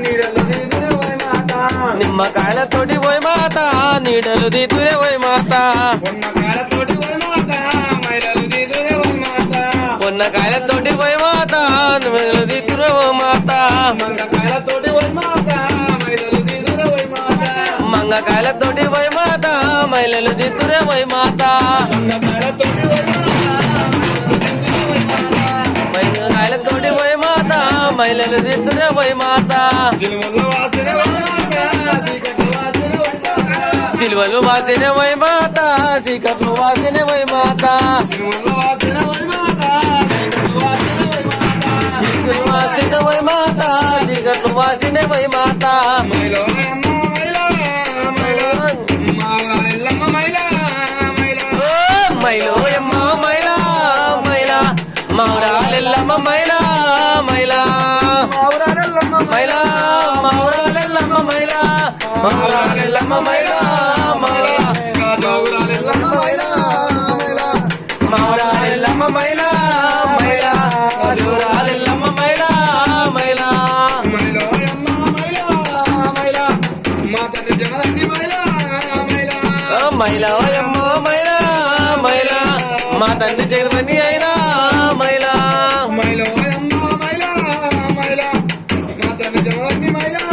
నీడలు తీదురే పోయి మాత నిమ్మకాయలతోటి పోయి మాత నీడలు తీతురే పోయి మాత పొన్నకాయలతోటి పోయి మాత మైలలు తీదురే పోయి మాత పొన్నకాయలతోటి పోయి మాత నీడలు తీతురే పోయి మాత మంగకాయలతోటి పోయి మాత మైలలు తీదురే పోయి మాత మంగకాయలతోటి పోయి మాత మైలలు తీతురే పోయి మాత మంగకాయలతోటి పోయి మంగకాయలతోటి పోయి మాత మైలలు తీతురే పోయి మాత సిలువల్లో వాసనే పోయి మాత సీకట్లు వాసనే పోయి మాత సిలువలు వాసినే పోయి మాత సీకట్లు వాసినే పోయి మాత సిలువల్లో వాసనే పోయి మాత సీకట్లు వాసనే పోయి మాత సిలువలు వాసినే పోయి మాత సీకట్లు వాసినే పోయి మాత మైలో అమ్మ మైలా మైలా మావరాలెల్లమ్మ మైలా మైలా మైలో ఎమ్మ మైలా మైలా మౌరాలెల్లమ్మ మైలా మైలా మావరాలెల్లమ్మ మైలా మౌరాలెల్లమ్మ మైలా మౌరాలెల్లమ్మ మైలా మైలా గాజావురాలెల్లమ్మ మైలా మైలా మౌరాలెల్లమ్మ మైలా మైలా మౌరాలెల్లమ్మ మైలా మైలా మైలో అమ్మ మైలా మైలా మా తండ్రి జమదండి మైలా మైలా మైలా ఎమ్మ మైలా మైలా మా తండ్రి జగదని అయినా మైలా మైలో అమ్మ మైలా మైలా మా తండ్రి జమదండి మైలా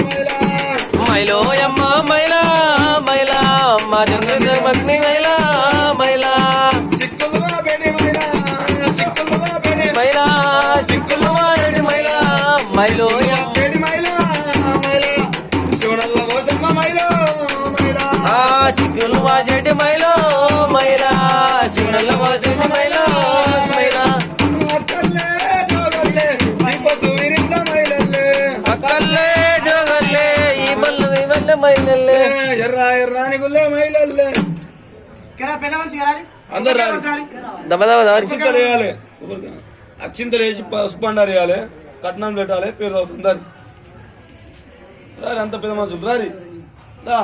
మైలా మైలో ఎమ్మ మైలా మైలా మా తండ్రి జగని మైలా మైలా సిక్కులుగా పెడి మైలా సిక్కులుగా పెడి మైలా సిక్కులు వాడి మైలా మైలో ఎమ్మ పెడి మైలా మైలా సోనల్ల పోసమ్మ మైలా మైలా చిక్కులు వాసేటి మైలో మైలా చిన్నల వాసేటి మైలో మైలా అక్కల్లే జోగల్లే నీ పొద్దు విరిట్ల మైలల్లే అక్కల్లే జోగల్లే ఈ మల్ల మైలల్లే ఎర్ర ఎర్రాని గుల్లే మైలల్లే అందరు రాలి దబ దబ దబ అక్షింతలు వేయాలి అక్షింతలు వేసి పసుపండారు వేయాలి కట్నం పెట్టాలి పేరు అవుతుంది దారి అంత పెద్ద మనుషులు రారి దా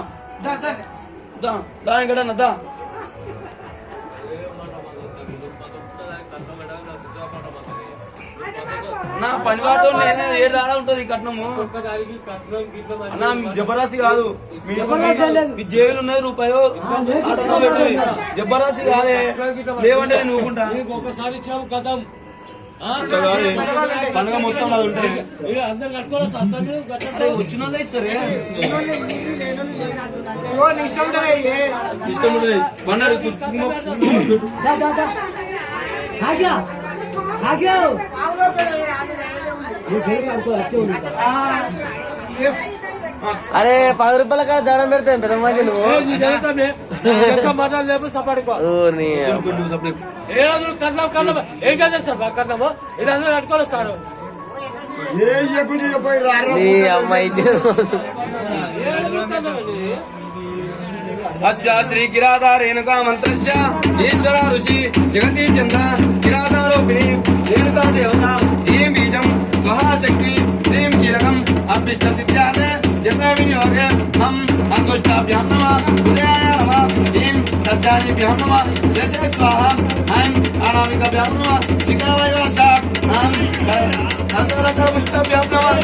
దా దా ఇంకడన్నా దా నా పని వాడు ఏ రాడా ఉంటది ఈ కట్నము అన్నా జబర్దస్తి కాదు మీ జేబులు ఉన్నది రూపాయో ఆటో పెట్టి జబర్దస్తి కాదే లేవంటే నేను ఊకుంటా ఒకసారి ఇచ్చాము కథం ఇట్లా కాదే. పండుగ మొత్తం అది ఉంటుంది అందరు కట్టుకోవాలి అరే వచ్చిన వాళ్ళే ఇస్తారే ఇష్టం ఉంటుంది బండారు అరే 10 రూపాయల కాడ దండం పెడితే ఎంత మంచి నువ్వు మాటలు లేపు సపాడుకో ఓ నీ ఏ రోజు కట్నం కట్నం ఏం చేస్తారు కట్నము ఇది అందరూ కట్టుకోవాలి సార్ నీ అమ్మాయి అస్య శ్రీ కిరాత రేణుకా మంత్రస్య ఈశ్వర ఋషి జగతి చంద్ర కిరాతారోపిణి రేణుకా దేవత ఈం బీజం స్వహాశక్తి శ్రీం కీలకం అభీష్ట సిద్ధ్యార్థ జన్మ వినియోగే హం అంకుష్టాభ్యాం నమః ఉదయాయ నమః ఈం తజ్జానిభ్యాం నమః శశే స్వాహా హం అనామికాభ్యాం నమః శిఖరవైవశాః హం దంతరకర్పుష్టాభ్యాం నమః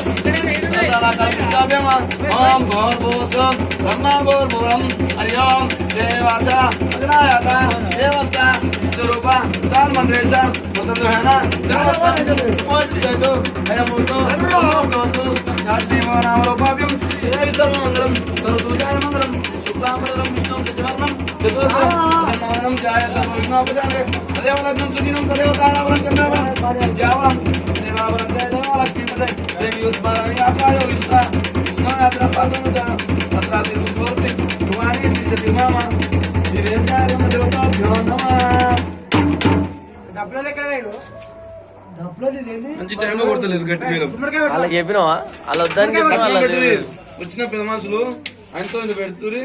దంతరకర్పుష్టాభ్యాం ఓం భూర్భువస్సుః బ్రహ్మభూర్భువం హరి ఓం దేవాచ అజనాయత దేవత విశ్వరూప ప్రధానమంత్రేశ ముద్రహేణ దేవస్థానము హయమూర్తో హయమూర్తో నామరూపాభ్యం దేవి సర్వమంగళం సర్వదూతాయ మంగళం శుక్లాంబరం విష్ణుం సత్యవర్ణం చతుర్భుజం జాయ సర్వవిఘ్నోపశాంతే తదేవ లగ్నం సుదినం తదేవ తారావరం చంద్రవరం జావరం దేవావరం దేవలక్ష్మీపదే దేవి ఉస్మారామి యాత్రాయో విష్ణు యాత్ర పాదముద తత్రాది పూర్తి కుమారి విశతి మామ శ్రీరేశార్యమ దేవతాభ్యో నమః మంచి టైంలో కొడతలేదు గట్టి అలా చెప్పినావా అలా వద్దని చెప్పినా వచ్చిన పెద్ద మనుషులు ఆయనతో ఇది పెడుతురి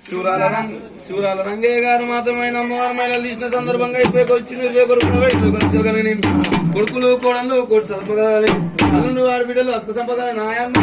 శూరాల రంగయ్య గారు మాత్రమే అమ్మవారి మహిళలు తీసిన సందర్భంగా వచ్చి 20 కొడుకులు కోడళ్ళు కోటి సంపద అల్లుండి వాడి బిడ్డలు అత్మ సంపద నాయమ్మ